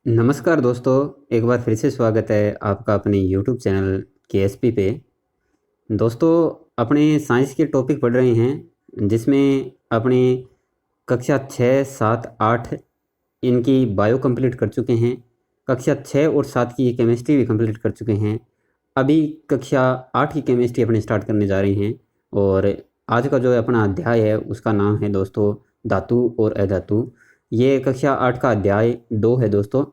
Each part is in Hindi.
नमस्कार दोस्तों, एक बार फिर से स्वागत है आपका अपने YouTube चैनल KSP पे। दोस्तों, अपने साइंस के टॉपिक पढ़ रहे हैं जिसमें अपने कक्षा 6, 7, 8 इनकी बायो कंप्लीट कर चुके हैं। कक्षा 6 और 7 की केमिस्ट्री भी कंप्लीट कर चुके हैं। अभी कक्षा 8 की केमिस्ट्री अपने स्टार्ट करने जा रहे हैं और आज का जो अपना अध्याय है उसका नाम है दोस्तों धातु और अधातु। ये कक्षा 8 का अध्याय 2 है दोस्तों।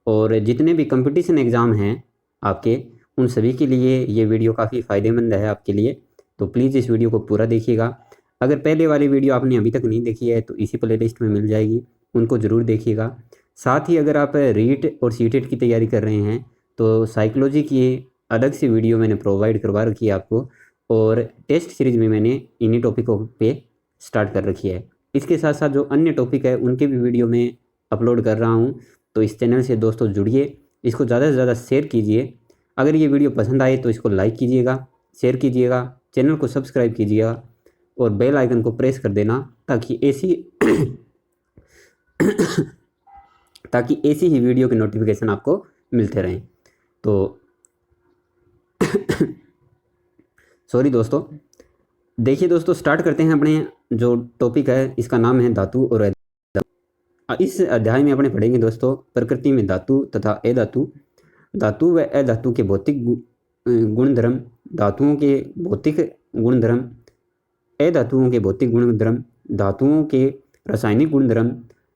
और जितने भी कंपटीशन एग्ज़ाम हैं आपके, उन सभी के लिए ये वीडियो काफ़ी फ़ायदेमंद है आपके लिए। तो प्लीज़ इस वीडियो को पूरा देखिएगा। अगर पहले वाली वीडियो आपने अभी तक नहीं देखी है तो इसी प्लेलिस्ट में मिल जाएगी, उनको ज़रूर देखिएगा। साथ ही अगर आप रीट और सीटेट की तैयारी कर रहे हैं तो साइकोलॉजी की अलग से वीडियो मैंने प्रोवाइड करवा रखी है आपको, और टेस्ट सीरीज में मैंने इन्हीं टॉपिकों पे स्टार्ट कर रखी है। इसके साथ साथ जो अन्य टॉपिक है उनके भी वीडियो मैं अपलोड कर रहा हूँ। तो इस चैनल से दोस्तों जुड़िए, इसको ज़्यादा से ज़्यादा शेयर कीजिए। अगर ये वीडियो पसंद आए तो इसको लाइक कीजिएगा, शेयर कीजिएगा, चैनल को सब्सक्राइब कीजिएगा और बेल आइकन को प्रेस कर देना ताकि ऐसी ही वीडियो के नोटिफिकेशन आपको मिलते रहें। तो सॉरी दोस्तों, देखिए दोस्तों, स्टार्ट करते हैं। अपने जो टॉपिक है इसका नाम है धातु और इस अध्याय में अपने पढ़ेंगे दोस्तों प्रकृति में धातु तथा अधातु, धातु व अधातु के भौतिक गुणधर्म, धातुओं के भौतिक गुणधर्म, अधातुओं के भौतिक गुणधर्म, धातुओं के रासायनिक गुणधर्म,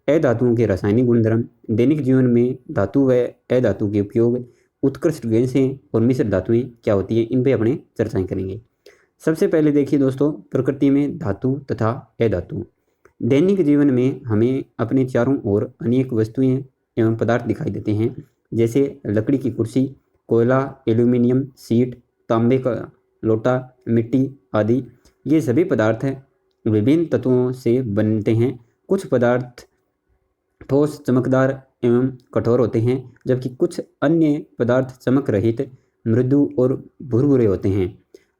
अधातुओं के रासायनिक गुणधर्म, दैनिक जीवन में धातु व अधातु के उपयोग, उत्कृष्ट गैसें और मिश्र धातुएं क्या होती है, इन पे अपने चर्चाएं करेंगे। सबसे पहले देखिए दोस्तों प्रकृति में धातु तथा अधातु। दैनिक जीवन में हमें अपने चारों ओर अनेक वस्तुएं एवं पदार्थ दिखाई देते हैं, जैसे लकड़ी की कुर्सी, कोयला, एल्यूमिनियम शीट, तांबे का लोटा, मिट्टी आदि। ये सभी पदार्थ विभिन्न तत्वों से बनते हैं। कुछ पदार्थ ठोस, चमकदार एवं कठोर होते हैं, जबकि कुछ अन्य पदार्थ चमक रहित, मृदु और भुरभुरे होते हैं।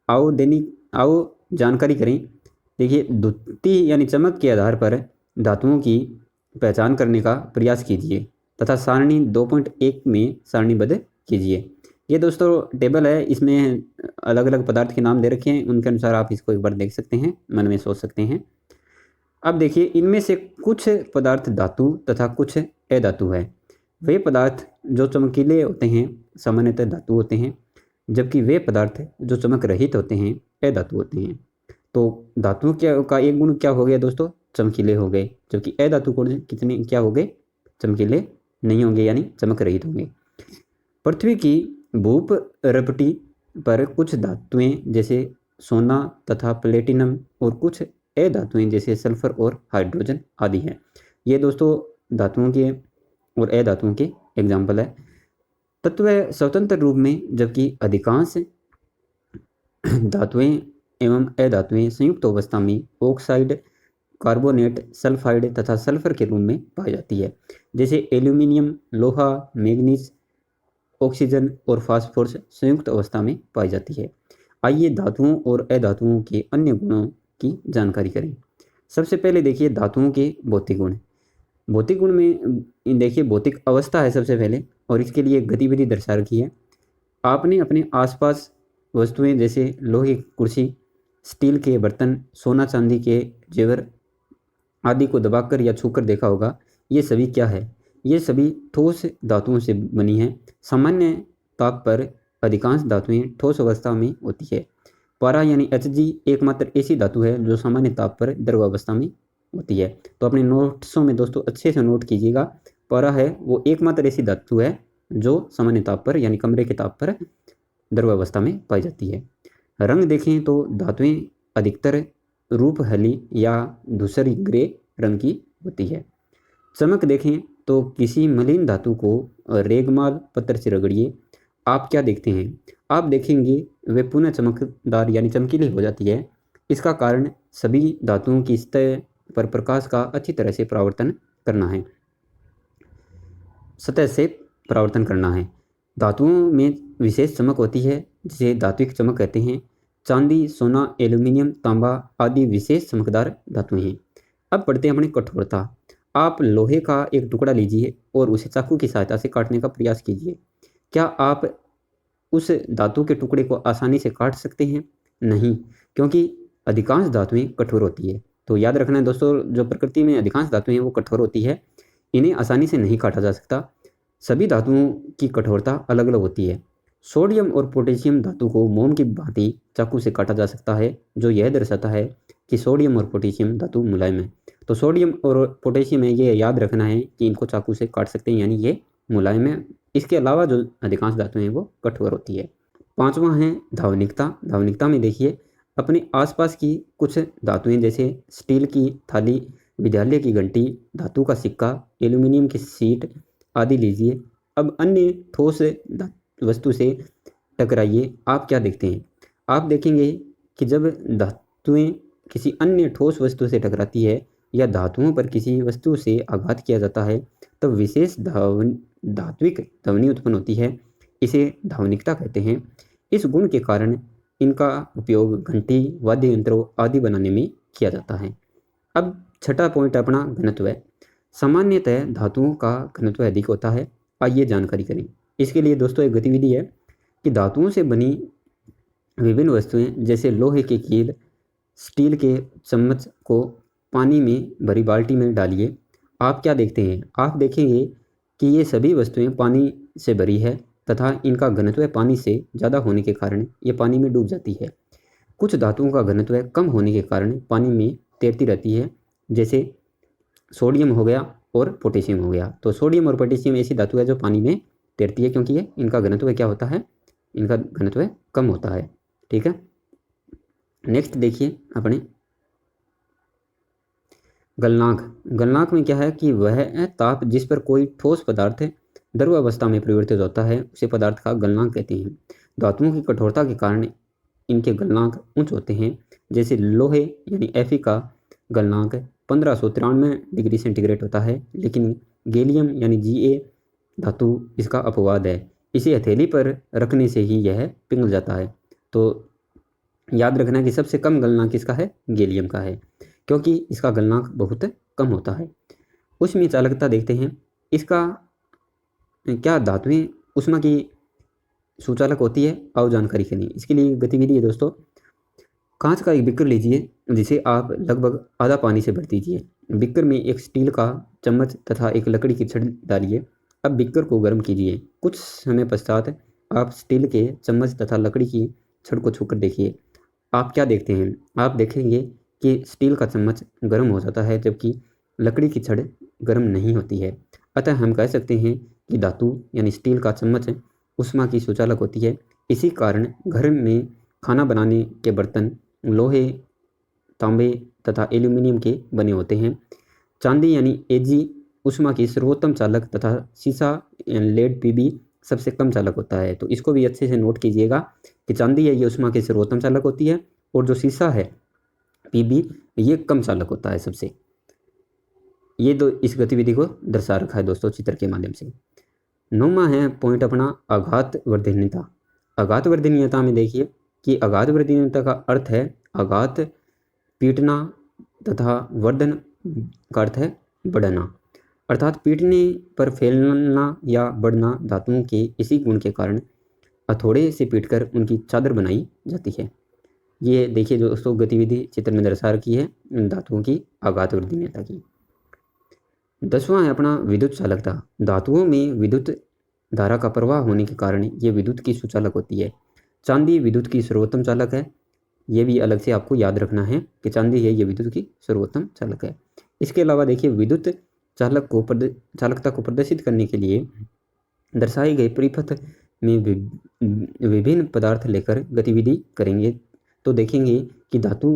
आओ जानकारी करें। देखिए, द्युति यानी चमक के आधार पर धातुओं की पहचान करने का प्रयास कीजिए तथा सारणी 2.1 में सारणीबद्ध कीजिए। ये दोस्तों टेबल है, इसमें अलग अलग पदार्थ के नाम दे रखे हैं, उनके अनुसार आप इसको एक बार देख सकते हैं, मन में सोच सकते हैं। अब देखिए, इनमें से कुछ पदार्थ धातु तथा कुछ अधातु है। वे पदार्थ जो चमकीले होते हैं सामान्यतः धातु होते हैं, जबकि वे पदार्थ जो चमक रहित होते हैं अधातु होते हैं। तो धातु का एक गुण क्या हो गया दोस्तों, चमकीले हो गए, जबकि अधातु गुण कितने क्या हो गए, चमकीले नहीं होंगे यानी चमक रहित होंगे। पृथ्वी की भूप रपटी पर कुछ धातुएं जैसे सोना तथा प्लेटिनम और कुछ अधातुएं जैसे सल्फर और हाइड्रोजन आदि हैं। ये दोस्तों धातुओं के और अधातुओं के एग्जाम्पल है। तत्व स्वतंत्र रूप में, जबकि अधिकांश धातुएं एवं अधातुएं संयुक्त अवस्था में ऑक्साइड, कार्बोनेट, सल्फाइड तथा सल्फर के रूप में पाई जाती है, जैसे एल्यूमिनियम, लोहा, मैग्नीज, ऑक्सीजन और फास्फोरस संयुक्त अवस्था में पाई जाती है। आइए धातुओं और अधातुओं के अन्य गुणों की जानकारी करें। सबसे पहले देखिए धातुओं के भौतिक गुण। भौतिक गुण में देखिए भौतिक अवस्था है सबसे पहले, और इसके लिए गतिविधि दर्शा रखी है। आपने अपने आसपास वस्तुएं जैसे लोहे की कुर्सी, स्टील के बर्तन, सोना चांदी के जेवर आदि को दबाकर या छूकर देखा होगा। ये सभी क्या है, ये सभी ठोस धातुओं से बनी है। सामान्य ताप पर अधिकांश धातुएं ठोस अवस्था में होती है। पारा यानी Hg एकमात्र ऐसी धातु है जो सामान्य ताप पर द्रव अवस्था में होती है। तो अपने नोट्सों में दोस्तों अच्छे से नोट कीजिएगा, पारा है वो एकमात्र ऐसी धातु है जो सामान्य ताप पर यानी कमरे के ताप पर द्रव अवस्था में पाई जाती है। रंग देखें तो धातुएं अधिकतर रूप हली या धूसरी ग्रे रंग की होती है। चमक देखें तो किसी मलिन धातु को रेगमाल पत्थर से रगड़िए, आप क्या देखते हैं, आप देखेंगे वे पुनः चमकदार यानी चमकीली हो जाती है। इसका कारण सभी धातुओं की सतह पर प्रकाश का अच्छी तरह से परावर्तन करना है, सतह से परावर्तन करना है। धातुओं में विशेष चमक होती है जिसे धात्विक चमक कहते हैं। चांदी, सोना, एल्यूमिनियम, तांबा आदि विशेष चमकदार धातुएं हैं। अब पढ़ते हैं अपनी कठोरता। आप लोहे का एक टुकड़ा लीजिए और उसे चाकू की सहायता से काटने का प्रयास कीजिए। क्या आप उस धातु के टुकड़े को आसानी से काट सकते हैं? नहीं, क्योंकि अधिकांश धातुएं कठोर होती है। तो याद रखना है दोस्तों, जो प्रकृति में अधिकांश धातुएं हैं वो कठोर होती है, इन्हें आसानी से नहीं काटा जा सकता। सभी धातुओं की कठोरता अलग अलग होती है। सोडियम और पोटेशियम धातु को मोम की भांति चाकू से काटा जा सकता है, जो यह दर्शाता है कि सोडियम और पोटेशियम धातु मुलायम है। तो सोडियम और पोटेशियम है, ये याद रखना है कि इनको चाकू से काट सकते हैं, यानी ये मुलायम है। इसके अलावा जो अधिकांश धातुएं हैं वो कठोर होती है। पांचवा है धावनिकता। धावनिकता में देखिए, अपने आसपास की कुछ धातुएं जैसे स्टील की थाली, विद्यालय की घंटी, धातु का सिक्का, एल्यूमिनियम की शीट आदि लीजिए। अब अन्य ठोस वस्तु से टकराइए, आप क्या देखते हैं? आप देखेंगे कि जब धातुएं किसी अन्य ठोस वस्तु से टकराती है या धातुओं पर किसी वस्तु से आघात किया जाता है, तब विशेष धात्विक ध्वनि उत्पन्न होती है। इसे धावनिकता कहते हैं। इस गुण के कारण इनका उपयोग घंटी, वाद्य यंत्रों आदि बनाने में किया जाता है। अब छठा पॉइंट अपना घनत्व है। सामान्यतः धातुओं का घनत्व अधिक होता है। आइए जानकारी करें। इसके लिए दोस्तों एक गतिविधि है कि धातुओं से बनी विभिन्न वस्तुएं जैसे लोहे के कील, स्टील के चम्मच को पानी में भरी बाल्टी में डालिए। आप क्या देखते हैं? आप देखेंगे कि ये सभी वस्तुएं पानी से भरी है तथा इनका घनत्व पानी से ज़्यादा होने के कारण ये पानी में डूब जाती है। कुछ धातुओं का घनत्व कम होने के कारण पानी में तैरती रहती है, जैसे सोडियम हो गया और पोटेशियम हो गया। तो सोडियम और पोटेशियम ऐसी धातु है जो पानी में तैरती है, क्योंकि ये इनका घनत्व क्या होता है? इनका घनत्व कम होता है। ठीक है, नेक्स्ट देखिए अपने गलनांक। गलनांक में क्या है कि वह ताप जिस पर कोई ठोस पदार्थ द्रव अवस्था में परिवर्तित होता है उसे पदार्थ का गलनांक कहते हैं। धातुओं की कठोरता के कारण इनके गलनांक उच्च होते हैं। जैसे लोहे यानी Fe का गलनांक 1593 डिग्री सेंटीग्रेड होता है, लेकिन गैलियम यानी Ga धातु इसका अपवाद है। इसे हथेली पर रखने से ही यह पिघल जाता है। तो याद रखना कि सबसे कम गलनांक किसका है? गैलियम का है, क्योंकि इसका गलनांक बहुत कम होता है। ऊष्मीय चालकता देखते हैं। इसका क्या धातुएं ऊष्मा की सुचालक होती है? आओ जानकारी के लिए। इसके लिए गतिविधि है दोस्तों, कांच का एक बिक्कर लीजिए जिसे आप लगभग आधा पानी से भर दीजिए। बिक्कर में एक स्टील का चम्मच तथा एक लकड़ी की छड़ डालिए। अब बिक्कर को गर्म कीजिए। कुछ समय पश्चात आप स्टील के चम्मच तथा लकड़ी की छड़ को छूकर देखिए। आप क्या देखते हैं? आप देखेंगे कि स्टील का चम्मच गर्म हो जाता है, जबकि लकड़ी की छड़ गर्म नहीं होती है। अतः हम कह सकते हैं कि धातु यानी स्टील का चम्मच ऊष्मा की सुचालक होती है। इसी कारण घर में खाना बनाने के बर्तन लोहे, तांबे तथा एल्यूमिनियम के बने होते हैं। चांदी यानी Ag ऊष्मा की सर्वोत्तम चालक तथा शीशा लेड Pb सबसे कम चालक होता है। तो इसको भी अच्छे से नोट कीजिएगा कि चांदी है ये ऊष्मा की सर्वोत्तम चालक होती है, और जो शीशा है Pb ये कम चालक होता है सबसे। ये तो इस गतिविधि को दर्शा रखा है दोस्तों चित्र के माध्यम से। 9वां है पॉइंट अपना आघात वर्धनीयता। आघात वर्धनीयता में देखिए कि आघात वर्धनीयता का अर्थ है आघात, पीटना तथा वर्धन का अर्थ है बढ़ना। अर्थात पीटने पर फैलना या बढ़ना धातुओं के इसी गुण के कारण हथौड़े से पीटकर उनकी चादर बनाई जाती है। ये देखिए दोस्तों गतिविधि चित्र में दर्शा रखी है धातुओं की आघात वर्धनीयता की। 10वां है अपना विद्युत चालकता। धातुओं में विद्युत धारा का प्रवाह होने के कारण ये विद्युत की सुचालक होती है। चांदी विद्युत की सर्वोत्तम चालक है। ये भी अलग से आपको याद रखना है कि चांदी है ये विद्युत की सर्वोत्तम चालक है। इसके अलावा देखिए विद्युत चालकता को प्रदर्शित करने के लिए दर्शाए गए परिपथ में विभिन्न पदार्थ लेकर गतिविधि करेंगे तो देखेंगे कि धातु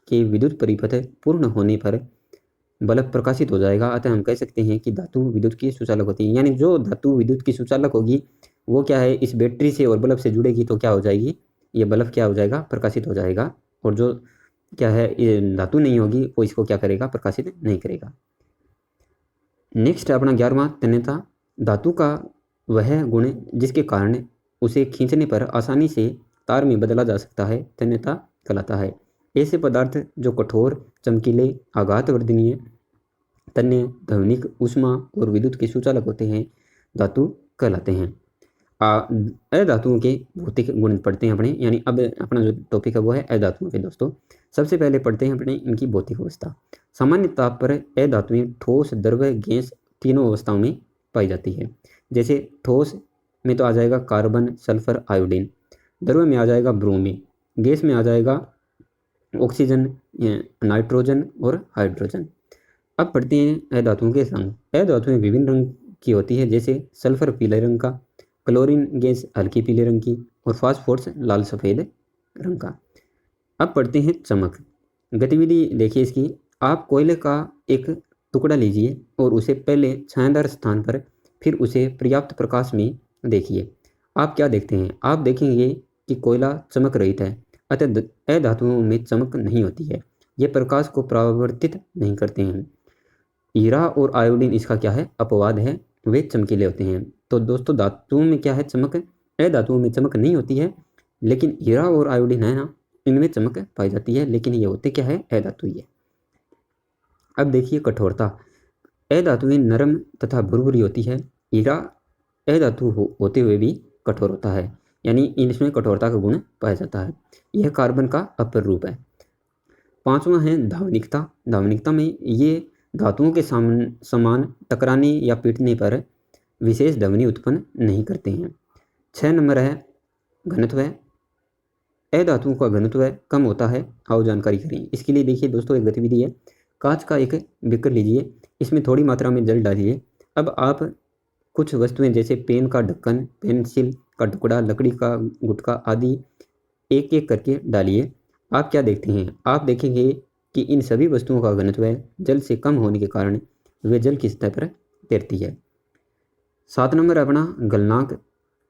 के विद्युत परिपथ पूर्ण होने पर बल्ब प्रकाशित हो जाएगा। अतः हम कह सकते हैं कि धातु विद्युत की सुचालक होती है। यानी जो धातु विद्युत की सुचालक होगी वो क्या है, इस बैटरी से और बल्ब से जुड़ेगी तो क्या हो जाएगी, ये बल्ब क्या हो जाएगा, प्रकाशित हो जाएगा। और जो क्या है ये धातु नहीं होगी वो इसको क्या करेगा, प्रकाशित नहीं करेगा। नेक्स्ट अपना 11वां तन्यता। धातु का वह गुण जिसके कारण उसे खींचने पर आसानी से तार में बदला जा सकता है तन्यता कहलाता है। ऐसे पदार्थ जो कठोर, चमकीले, आघात वर्धनीय तन्य, ध्वनिक, ऊष्मा और विद्युत के सुचालक होते हैं धातु कहलाते हैं। अधातुओं के भौतिक गुण पढ़ते हैं अपने, यानी अब अपना जो टॉपिक है वो है अधातुओं के दोस्तों। सबसे पहले पढ़ते हैं अपने इनकी भौतिक अवस्था। सामान्य ताप पर अधातुएं ठोस, द्रव, गैस तीनों अवस्थाओं में पाई जाती है। जैसे ठोस में तो आ जाएगा कार्बन, सल्फर, आयोडीन। द्रव में आ जाएगा ब्रोमीन। गैस में आ जाएगा ऑक्सीजन, नाइट्रोजन और हाइड्रोजन। अब पढ़ते हैं अधातुओं के रंग। अधातुएं विभिन्न रंग की होती है, जैसे सल्फर पीले रंग का, क्लोरीन गैस हल्की पीले रंग की और फास्फोरस लाल सफ़ेद रंग का। अब पढ़ते हैं चमक। गतिविधि देखिए इसकी। आप कोयले का एक टुकड़ा लीजिए और उसे पहले छायादार स्थान पर, फिर उसे पर्याप्त प्रकाश में देखिए। आप क्या देखते हैं? आप देखेंगे कि कोयला चमक रहित है, अतः अधातुओं में चमक नहीं होती है। ये प्रकाश को परावर्तित नहीं करते हैं। हीरा और आयोडीन इसका क्या है? अपवाद है, वे चमकीले होते हैं। तो दोस्तों धातुओं में क्या है? चमक। अधातुओं में चमक नहीं होती है, लेकिन हीरा और आयोडीन है ना, इनमें चमक पाई जाती है, लेकिन ये होते क्या है? अधातु ही है। अब देखिए कठोरता। अधातुएं नरम तथा भुरभुरी होती है। हीरा अधातु होते हुए भी कठोर होता है, यानी इसमें कठोरता का गुण पाया जाता है। यह कार्बन का अपर रूप है। पांचवा है धावनिकता। धावनिकता में ये धातुओं के समान टकराने या पीटने पर विशेष ध्वनि उत्पन्न नहीं करते हैं। 6 नंबर है घनत्व। अधातुओं का घनत्व कम होता है। आओ जानकारी करें इसके लिए। देखिए दोस्तों एक गतिविधि है। कांच का एक बीकर लीजिए, इसमें थोड़ी मात्रा में जल डालिए। अब आप कुछ वस्तुएं जैसे पेन का ढक्कन, पेंसिल का टुकड़ा, लकड़ी का गुटका आदि एक एक करके डालिए। आप क्या देखते हैं? आप देखेंगे कि इन सभी वस्तुओं का घनत्व जल से कम होने के कारण वे जल की सतह पर तैरती है। 7 नंबर अपना गलनांक।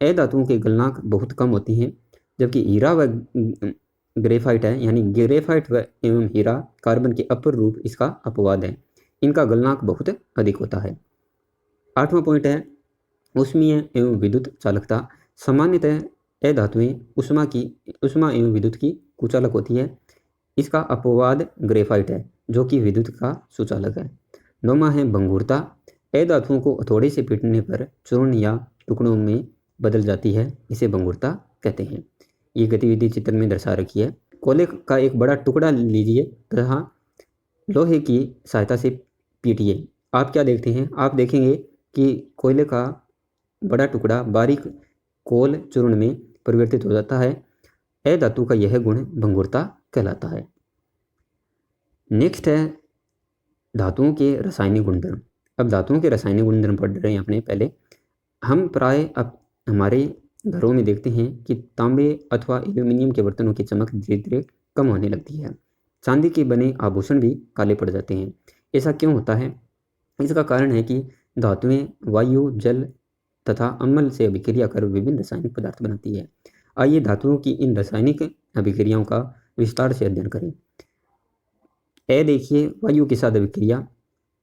अधातुओं के गलनांक बहुत कम होती हैं, जबकि हीरा व ग्रेफाइट है, यानी ग्रेफाइट एवं हीरा कार्बन के अपर रूप इसका अपवाद है। इनका गलनांक बहुत अधिक होता है। 8वां पॉइंट है ऊष्मीय एवं विद्युत चालकता। सामान्यतः अधातुएं ऊष्मा एवं विद्युत की कुचालक होती है। इसका अपवाद ग्रेफाइट है, जो कि विद्युत का सुचालक है। 9वां है भंगुरता। अधातुओं को हथौड़े से पीटने पर चूर्ण या टुकड़ों में बदल जाती है, इसे भंगुरता कहते हैं। ये गतिविधि चित्र में दर्शा रखी है। कोयले का एक बड़ा टुकड़ा लीजिए तथा लोहे की सहायता से पीटिए। आप क्या देखते हैं? आप देखेंगे कि कोयले का बड़ा टुकड़ा बारीक कोल चूर्ण में परिवर्तित हो जाता है। अधातु का यह गुण भंगुरता कहलाता है। नेक्स्ट है धातुओं के रासायनिक गुणधर्म। अब धातुओं के रासायनिक गुणधर्म पढ़ रहे हैं अपने। पहले हम प्राय अब हमारे घरों में देखते हैं कि तांबे अथवा एल्यूमिनियम के बर्तनों की चमक धीरे धीरे कम होने लगती है। चांदी के बने आभूषण भी काले पड़ जाते हैं। ऐसा क्यों होता है? इसका कारण है कि धातुएं वायु, जल तथा अम्ल से अभिक्रिया कर विभिन्न रासायनिक पदार्थ बनाती है। आइए धातुओं की इन रासायनिक अभिक्रियाओं का विस्तार से अध्ययन करें। देखिए वायु के साथ अभिक्रिया।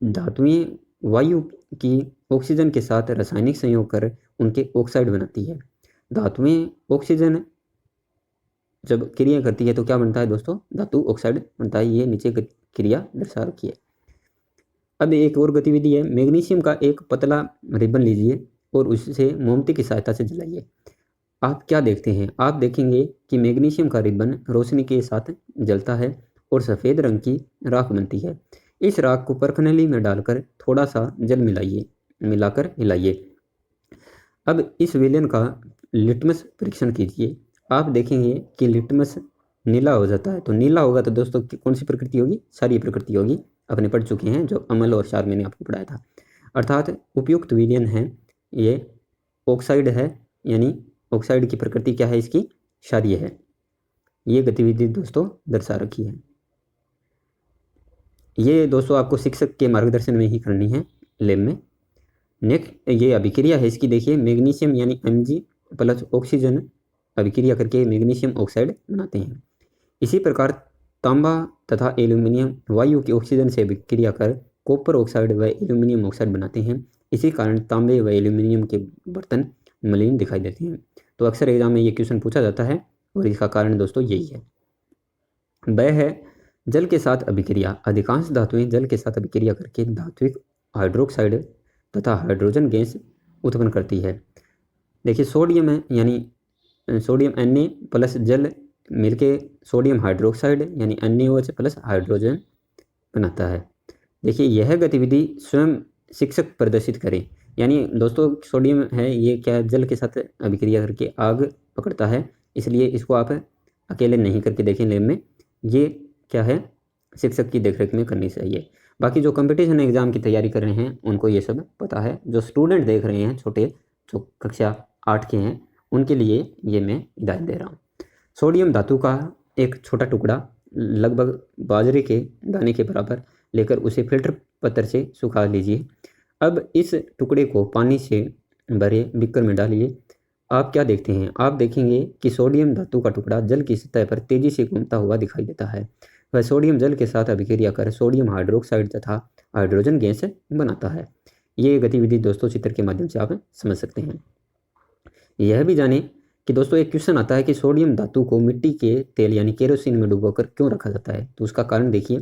धातुएं वायु की ऑक्सीजन के साथ रासायनिक संयोग कर उनके ऑक्साइड बनाती है। धातुएं ऑक्सीजन जब क्रिया करती है तो क्या बनता है दोस्तों? धातु ऑक्साइड बनता है। ये नीचे क्रिया दर्शा रखी है। अब एक और गतिविधि है। मैग्नीशियम का एक पतला रिबन लीजिए और उसे मोमबत्ती की सहायता से जलाइए। आप क्या देखते हैं? आप देखेंगे कि मैग्नीशियम का रिबन रोशनी के साथ जलता है और सफ़ेद रंग की राख बनती है। इस राख को परखनली में डालकर थोड़ा सा जल मिलाकर हिलाइए। अब इस विलयन का लिटमस परीक्षण कीजिए। आप देखेंगे कि लिटमस नीला हो जाता है। तो नीला होगा तो दोस्तों कौन सी प्रकृति होगी? क्षारीय प्रकृति होगी। अपने पढ़ चुके हैं, जो अम्ल और क्षार मैंने आपको पढ़ाया था। अर्थात उपयुक्त विलयन है ये ऑक्साइड है, यानी ऑक्साइड की प्रकृति क्या है? इसकी क्षारीय है। ये गतिविधि दोस्तों दर्शा रखी है। ये दोस्तों आपको शिक्षक के मार्गदर्शन में ही करनी है लैब में। नेक्स्ट ये अभिक्रिया है इसकी। देखिए मैग्नीशियम यानी Mg प्लस ऑक्सीजन अभिक्रिया करके मैग्नीशियम ऑक्साइड बनाते हैं। इसी प्रकार तांबा तथा एल्यूमिनियम वायु की ऑक्सीजन से अभिक्रिया कर कॉपर ऑक्साइड व एल्यूमिनियम ऑक्साइड बनाते हैं। इसी कारण तांबे व एल्यूमिनियम के बर्तन मलिन दिखाई देते हैं। तो अक्सर एग्जाम में ये क्वेश्चन पूछा जाता है और इसका कारण दोस्तों यही है। वह है जल के साथ अभिक्रिया, अधिकांश धातुएं जल के साथ अभिक्रिया करके धात्विक हाइड्रोक्साइड तथा हाइड्रोजन गैस उत्पन्न करती है। देखिए सोडियम है यानी सोडियम Na प्लस जल मिलके सोडियम हाइड्रोक्साइड यानी NaOH प्लस हाइड्रोजन बनाता है। देखिए यह गतिविधि स्वयं शिक्षक प्रदर्शित करें, यानी दोस्तों सोडियम है ये क्या है, जल के साथ अभिक्रिया करके आग पकड़ता है, इसलिए इसको आप अकेले नहीं करके देखें लैब में, ये क्या है शिक्षक की देखरेख में करनी चाहिए। बाकी जो कंपटीशन एग्जाम की तैयारी कर रहे हैं उनको ये सब पता है, जो स्टूडेंट देख रहे हैं छोटे जो कक्षा 8 के हैं उनके लिए ये मैं हिदायत दे रहा हूँ। सोडियम धातु का एक छोटा टुकड़ा लगभग बाजरे के दाने के बराबर लेकर उसे फिल्टर पत्थर से सुखा लीजिए। अब इस टुकड़े को पानी से भरे बीकर में डालिए। आप क्या देखते हैं, आप देखेंगे कि सोडियम धातु का टुकड़ा जल की सतह पर तेजी से घूमता हुआ दिखाई देता है। वह सोडियम जल के साथ अभिक्रिया कर सोडियम हाइड्रोक्साइड तथा हाइड्रोजन गैस बनाता है। ये गतिविधि दोस्तों चित्र के माध्यम से आप समझ सकते हैं। यह भी जानें कि दोस्तों एक क्वेश्चन आता है कि सोडियम धातु को मिट्टी के तेल यानी केरोसिन में डुबोकर क्यों रखा जाता है, तो उसका कारण देखिए।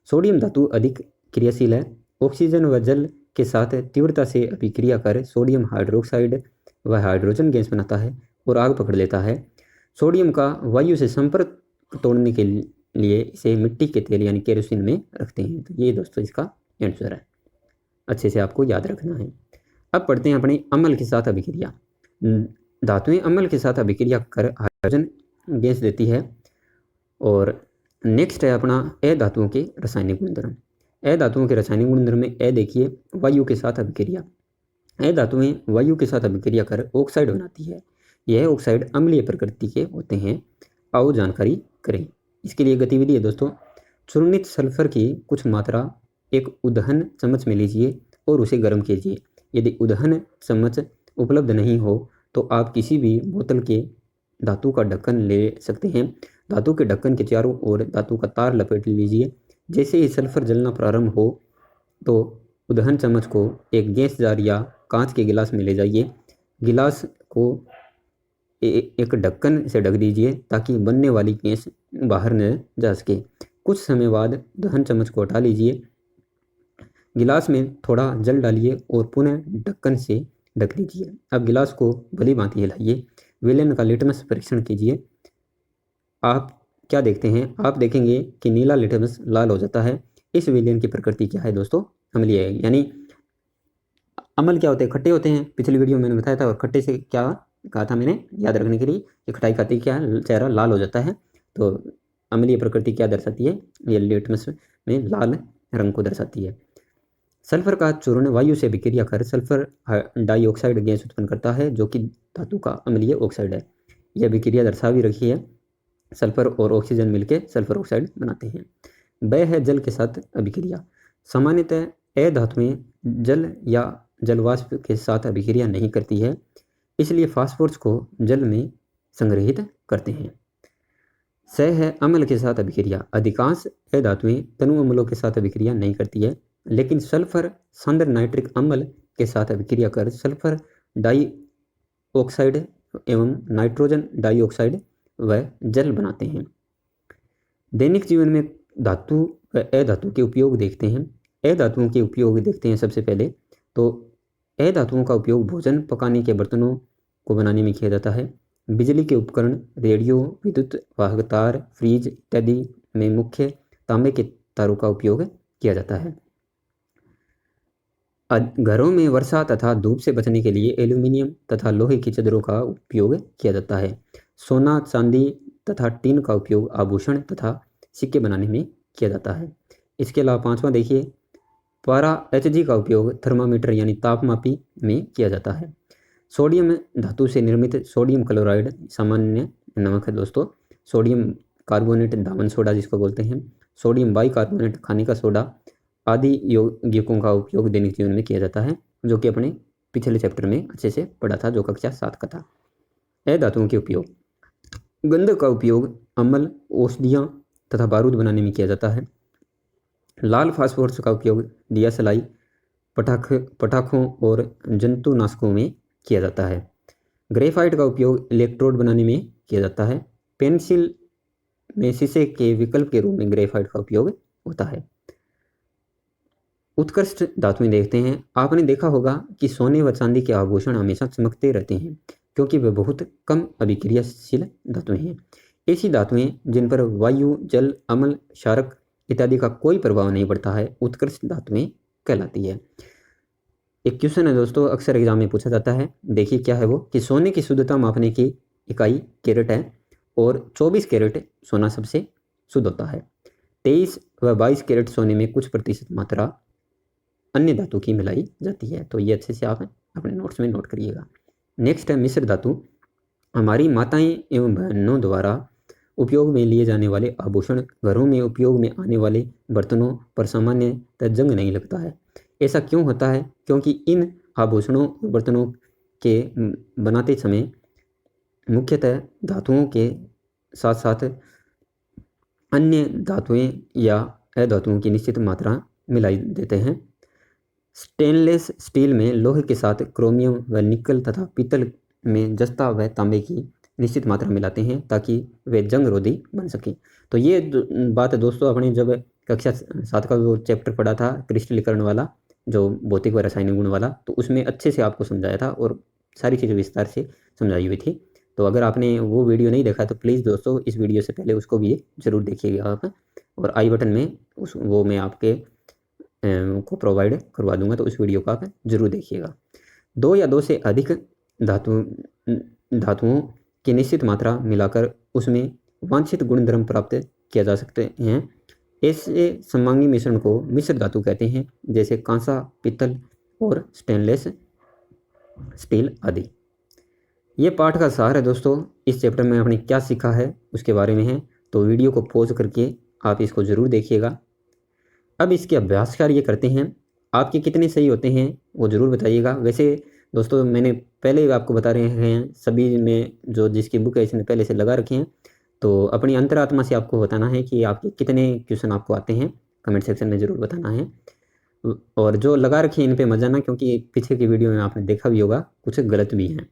सोडियम धातु अधिक क्रियाशील है, ऑक्सीजन व जल के साथ तीव्रता से अभिक्रिया कर सोडियम हाइड्रोक्साइड व हाइड्रोजन गैस बनाता है और आग पकड़ लेता है। सोडियम का वायु से संपर्क तोड़ने के लिए इसे मिट्टी के तेल यानी केरोसिन में रखते हैं। तो ये दोस्तों इसका आंसर है, अच्छे से आपको याद रखना है। अब पढ़ते हैं अपने अम्ल के साथ अभिक्रिया। धातुएं अम्ल के साथ अभिक्रिया कर हाइड्रोजन गैस देती है। और नेक्स्ट है अपना अधातुओं के रासायनिक गुणधर्म। अधातुओं के रासायनिक गुणधर्म में देखिए वायु के साथ अभिक्रिया। अधातुएं वायु के साथ अभिक्रिया कर ऑक्साइड बनाती है। यह ऑक्साइड अम्लीय प्रकृति के होते हैं। आओ जानकारी करें। इसके लिए गतिविधि है दोस्तों, चूर्णित सल्फर की कुछ मात्रा एक उदहन चम्मच में लीजिए और उसे गर्म कीजिए। यदि उदहन चम्मच उपलब्ध नहीं हो तो आप किसी भी बोतल के धातु का ढक्कन ले सकते हैं। धातु के ढक्कन के चारों ओर धातु का तार लपेट लीजिए। जैसे ही सल्फर जलना प्रारंभ हो तो उदहन चम्मच को एक गैस जार या कांच के गिलास में ले जाइए। गिलास को एक ढक्कन से ढक दीजिए ताकि बनने वाली गैस बाहर न जा सके। कुछ समय बाद उदहन चम्मच को हटा लीजिए, गिलास में थोड़ा जल डालिए और पुनः ढक्कन से ढक लीजिए। अब गिलास को भली भांति हिलाइए। विलेन का लिटमस परीक्षण कीजिए। आप क्या देखते हैं, आप देखेंगे कि नीला लिटमस लाल हो जाता है। इस विलेन की प्रकृति क्या है दोस्तों, अम्लीय है। यानी अम्ल क्या होते हैं, खट्टे होते हैं। पिछली वीडियो में मैंने बताया था। और खट्टे से क्या कहा था मैंने याद रखने के लिए कि खटाई खाती क्या है, चेहरा लाल हो जाता है। तो अम्लीय प्रकृति क्या दर्शाती है, ये लिटमस में लाल रंग को दर्शाती है। सल्फर का चूर्ण वायु से अभिक्रिया कर सल्फर डाइऑक्साइड गैस उत्पन्न करता है जो कि धातु का अम्लीय ऑक्साइड है। यह अभिक्रिया दर्शा भी रखी है, सल्फर और ऑक्सीजन मिलकर सल्फर ऑक्साइड बनाते हैं। वह है जल के साथ अभिक्रिया। सामान्यतः अधातुएं जल या जलवाष्प के साथ अभिक्रिया नहीं करती है, इसलिए फास्फोरस को जल में संग्रहित करते हैं। स है अम्ल के साथ अभिक्रिया। अधिकांश अधातुएं तनु अम्लों के साथ अभिक्रिया नहीं करती है, लेकिन सल्फर सांद्र नाइट्रिक अम्ल के साथ अभिक्रिया कर सल्फर डाइऑक्साइड एवं नाइट्रोजन डाइऑक्साइड व जल बनाते हैं। दैनिक जीवन में धातु व अधातु के उपयोग देखते हैं। अधातुओं के उपयोग देखते हैं सबसे पहले। तो अधातुओं का उपयोग भोजन पकाने के बर्तनों को बनाने में किया जाता है। बिजली के उपकरण, रेडियो, विद्युत वाहक तार, फ्रिज इत्यादि में मुख्य तांबे के तारों का उपयोग किया जाता है। घरों में वर्षा तथा धूप से बचने के लिए एल्यूमिनियम तथा लोहे की चादरों का उपयोग किया जाता है। सोना, चांदी तथा टीन का उपयोग आभूषण तथा सिक्के बनाने में किया जाता है। इसके अलावा पांचवा देखिए, पारा HG का उपयोग थर्मामीटर यानी तापमापी में किया जाता है। सोडियम धातु से निर्मित सोडियम क्लोराइड सामान्य नमक है दोस्तों। सोडियम कार्बोनेट धावन सोडा जिसको बोलते हैं, सोडियम बाइकार्बोनेट खाने का सोडा आदि यौगिकों का उपयोग दैनिक जीवन में किया जाता है, जो कि अपने पिछले चैप्टर में अच्छे से पढ़ा था, जो कक्षा 7 का था। अधातुओं के उपयोग, गंधक का उपयोग अम्ल, औषधियाँ तथा बारूद बनाने में किया जाता है। लाल फास्फोरस का उपयोग दिया सलाई, पटाखों और जंतुनाशकों में किया जाता है। ग्रेफाइट का उपयोग इलेक्ट्रोड बनाने में किया जाता है। पेंसिल में शीशे के विकल्प के रूप में ग्रेफाइट का उपयोग होता है। उत्कृष्ट धातुएं देखते हैं। आपने देखा होगा कि सोने व चांदी के आभूषण हमेशा चमकते रहते हैं क्योंकि वे बहुत कम अभिक्रियाशील धातुएं हैं। ऐसी धातुएं जिन पर वायु, जल, अम्ल, क्षारक इत्यादि का कोई प्रभाव नहीं पड़ता है, उत्कृष्ट धातुएं कहलाती है। एक क्वेश्चन है दोस्तों, अक्सर एग्जाम में पूछा जाता है, देखिए क्या है वो, कि सोने की शुद्धता मापने की इकाई कैरेट है और 24 कैरेट सोना सबसे शुद्ध होता है। 23 व 22 कैरेट सोने में कुछ प्रतिशत मात्रा अन्य धातु की मिलाई जाती है। तो ये अच्छे से आप अपने नोट्स में नोट करिएगा। नेक्स्ट है मिश्र धातु। हमारी माताएं एवं बहनों द्वारा उपयोग में लिए जाने वाले आभूषण, घरों में उपयोग में आने वाले बर्तनों पर सामान्यतः जंग नहीं लगता है। ऐसा क्यों होता है? क्योंकि इन आभूषणों बर्तनों के बनाते समय मुख्यतः धातुओं के साथ साथ अन्य धातुएं या अधातुओं की निश्चित मात्रा मिलाई देते हैं। स्टेनलेस स्टील में लोहे के साथ क्रोमियम व निकल तथा पीतल में जस्ता व तांबे की निश्चित मात्रा मिलाते हैं ताकि वे जंग रोधी बन सकें। तो ये बात दोस्तों अपने जब कक्षा 7 का जो चैप्टर पढ़ा था क्रिस्टलीकरण वाला, जो भौतिक व रासायनिक गुण वाला, तो उसमें अच्छे से आपको समझाया था और सारी चीज़ें विस्तार से समझाई हुई थी। तो अगर आपने वो वीडियो नहीं देखा तो प्लीज़ दोस्तों इस वीडियो से पहले उसको भी ज़रूर देखिएगा आप, और आई बटन में वो मैं आपके को प्रोवाइड करवा दूंगा, तो उस वीडियो को आप जरूर देखिएगा। 2 या 2 से अधिक धातुओं की निश्चित मात्रा मिलाकर उसमें वांछित गुणधर्म प्राप्त किया जा सकते हैं। ऐसे सममांगी मिश्रण को मिश्र धातु कहते हैं, जैसे कांसा, पीतल और स्टेनलेस स्टील आदि। ये पाठ का सार है दोस्तों। इस चैप्टर में आपने क्या सीखा है उसके बारे में है, तो वीडियो को पॉज करके आप इसको ज़रूर देखिएगा। अब इसके अभ्यास कार्य करते हैं। आपके कितने सही होते हैं वो ज़रूर बताइएगा। वैसे दोस्तों मैंने पहले ही आपको बता रहे हैं, सभी में जो जिसकी बुक है इसने पहले से लगा रखे हैं, तो अपनी अंतरात्मा से आपको बताना है कि आपके कितने क्वेश्चन आपको आते हैं, कमेंट सेक्शन में ज़रूर बताना है। और जो लगा रखे हैं इन पे मत जाना, क्योंकि पीछे की वीडियो में आपने देखा भी होगा कुछ गलत भी हैं।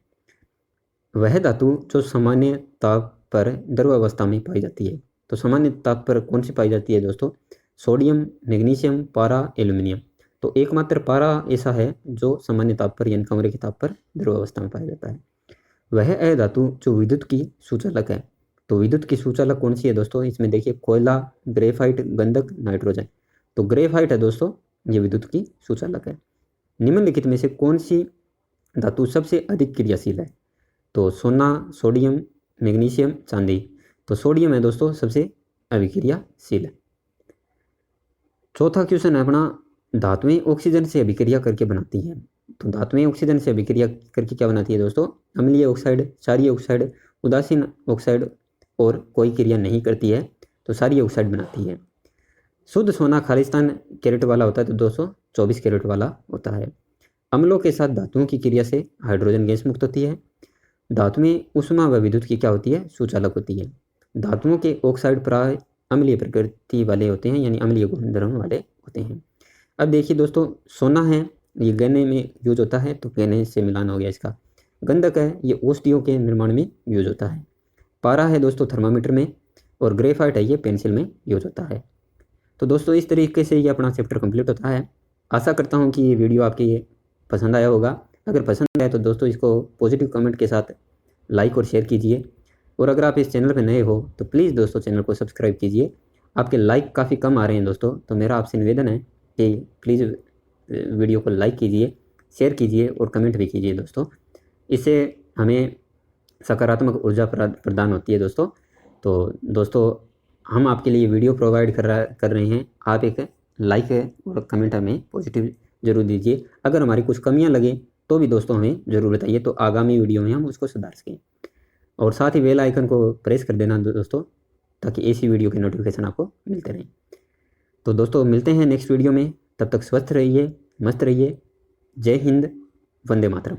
वह धातु जो सामान्य ताप पर द्रव अवस्था में पाई जाती है। तो सामान्य ताप पर कौन सी पाई जाती है दोस्तों? सोडियम, मैग्नीशियम, पारा, एल्यूमिनियम। तो एकमात्र पारा ऐसा है जो सामान्य ताप पर यानी कमरे के ताप पर द्रव अवस्था में पाया जाता है। वह अधातु जो विद्युत की सुचालक है। तो विद्युत की सुचालक कौन सी है दोस्तों? इसमें देखिए कोयला, ग्रेफाइट, गंधक, नाइट्रोजन। तो ग्रेफाइट है दोस्तों, ये विद्युत की सुचालक है। निम्नलिखित में से कौन सी धातु सबसे अधिक क्रियाशील है? तो सोना, सोडियम, मैग्नीशियम, चांदी। तो सोडियम है दोस्तों सबसे अभिक्रियाशील है। चौथा क्वेश्चन है अपना, धातुएं ऑक्सीजन से अभिक्रिया करके बनाती हैं। तो धातुएं ऑक्सीजन से अभिक्रिया करके क्या बनाती है दोस्तों? अम्लीय ऑक्साइड, क्षारीय ऑक्साइड, उदासीन ऑक्साइड, और कोई क्रिया नहीं करती है तो क्षारीय ऑक्साइड बनाती है। शुद्ध सोना खालिस्तान कैरेट वाला होता है, तो 224 कैरेट वाला होता है। अम्लों के साथ धातुओं की क्रिया से हाइड्रोजन गैस मुक्त होती है। धातुएं उष्मा व विद्युत की क्या होती है? सुचालक होती है। धातुओं के ऑक्साइड प्राय अम्लीय प्रकृति वाले होते हैं, यानी अम्लीय गुणधर्म वाले होते हैं। अब देखिए दोस्तों, सोना है ये गहने में यूज होता है, तो गहने से मिलान हो गया इसका। गंधक है ये औषधियों के निर्माण में यूज होता है। पारा है दोस्तों थर्मामीटर में, और ग्रेफाइट है ये पेंसिल में यूज होता है। तो दोस्तों इस तरीके से ये अपना चैप्टर कंप्लीट होता है। आशा करता हूँ कि ये वीडियो आपकी पसंद आया होगा। अगर पसंद आया तो दोस्तों इसको पॉजिटिव कमेंट के साथ लाइक और शेयर कीजिए, और अगर आप इस चैनल पर नए हो तो प्लीज़ दोस्तों चैनल को सब्सक्राइब कीजिए। आपके लाइक काफ़ी कम आ रहे हैं दोस्तों, तो मेरा आपसे निवेदन है कि प्लीज़ वीडियो को लाइक कीजिए, शेयर कीजिए और कमेंट भी कीजिए दोस्तों। इससे हमें सकारात्मक ऊर्जा प्रदान होती है दोस्तों। तो दोस्तों हम आपके लिए वीडियो प्रोवाइड कर रहे हैं, आप एक लाइक और कमेंट हमें पॉजिटिव जरूर दीजिए। अगर हमारी कुछ कमियां लगे तो भी दोस्तों हमें ज़रूर बताइए, तो आगामी वीडियो में हम उसको सुधार सकें। और साथ ही बेल आइकन को प्रेस कर देना दोस्तों, ताकि ऐसी वीडियो के नोटिफिकेशन आपको मिलते रहें। तो दोस्तों मिलते हैं नेक्स्ट वीडियो में, तब तक स्वस्थ रहिए, मस्त रहिए। जय हिंद, वंदे मातरम।